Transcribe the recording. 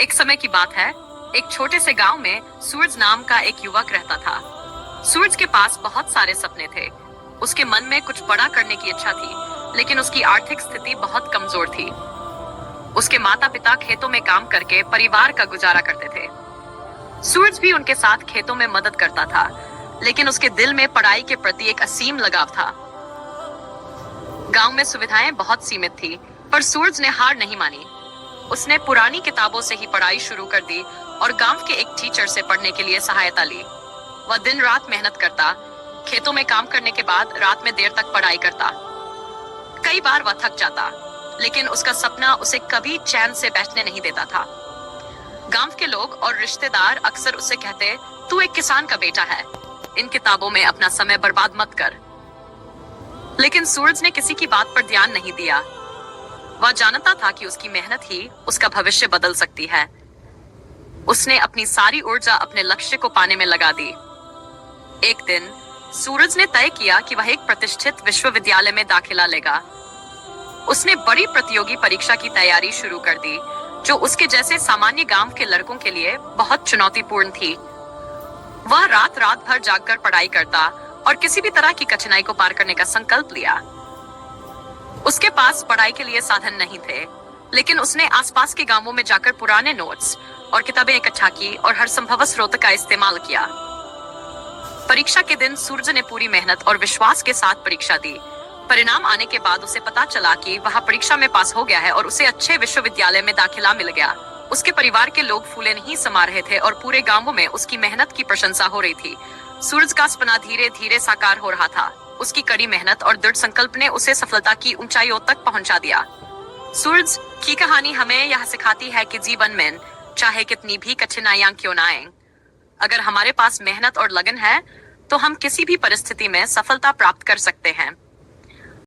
एक समय की बात है, एक छोटे से गांव में सूरज नाम का एक युवक रहता था। सूरज के पास बहुत सारे सपने थे। उसके मन में कुछ बड़ा करने की इच्छा थी, लेकिन उसकी आर्थिक स्थिति बहुत कमजोर थी। उसके माता पिता खेतों में काम करके परिवार का गुजारा करते थे। सूरज भी उनके साथ खेतों में मदद करता था, लेकिन उसके दिल में पढ़ाई के प्रति एक असीम लगाव था। गांव में सुविधाएं बहुत सीमित थी, पर सूरज ने हार नहीं मानी। उसने पुरानी किताबों से ही पढ़ाई शुरू कर दी और गांव के एक टीचर से पढ़ने के लिए सहायता ली। वह दिन रात मेहनत करता, खेतों में काम करने के बाद रात में देर तक पढ़ाई करता। कई बार वह थक जाता, लेकिन उसका सपना उसे कभी चैन से बैठने नहीं देता था। गांव के लोग और रिश्तेदार अक्सर उससे कहते, तू एक किसान का बेटा है, इन किताबों में अपना समय बर्बाद मत कर। लेकिन सूरज ने किसी की बात पर ध्यान नहीं दिया। वह जानता था कि उसकी मेहनत ही उसका भविष्य बदल सकती है। उसने अपनी सारी ऊर्जा अपने लक्ष्य को पाने में लगा दी। एक दिन सूरज ने तय किया कि वह एक प्रतिष्ठित विश्वविद्यालय में दाखिला लेगा। उसने बड़ी प्रतियोगी परीक्षा की तैयारी शुरू कर दी, जो उसके जैसे सामान्य गांव के लड़कों के लिए बहुत चुनौतीपूर्ण थी। वह रात रात भर जागकर पढ़ाई करता और किसी भी तरह की कठिनाई को पार करने का संकल्प लिया। उसके पास पढ़ाई के लिए साधन नहीं थे, लेकिन उसने आसपास के गांवों में जाकर पुराने नोट्स और किताबें इकट्ठा की और हर संभव स्रोत का इस्तेमाल किया। परीक्षा के दिन सूरज ने पूरी मेहनत और विश्वास के साथ परीक्षा दी। परिणाम आने के बाद उसे पता चला कि वह परीक्षा में पास हो गया है और उसे अच्छे विश्वविद्यालय में दाखिला मिल गया। उसके परिवार के लोग फूले नहीं समा रहे थे और पूरे गांवों में उसकी मेहनत की प्रशंसा हो रही थी। सूरज का सपना धीरे धीरे साकार हो रहा था। उसकी कड़ी मेहनत और दृढ़ संकल्प ने उसे सफलता की ऊंचाइयों तक पहुंचा दिया। सूरज की कहानी हमें यह सिखाती है कि जीवन में चाहे कितनी भी कठिनाइयां क्यों ना आए, अगर हमारे पास मेहनत और लगन है, तो हम किसी भी परिस्थिति में सफलता प्राप्त कर सकते हैं।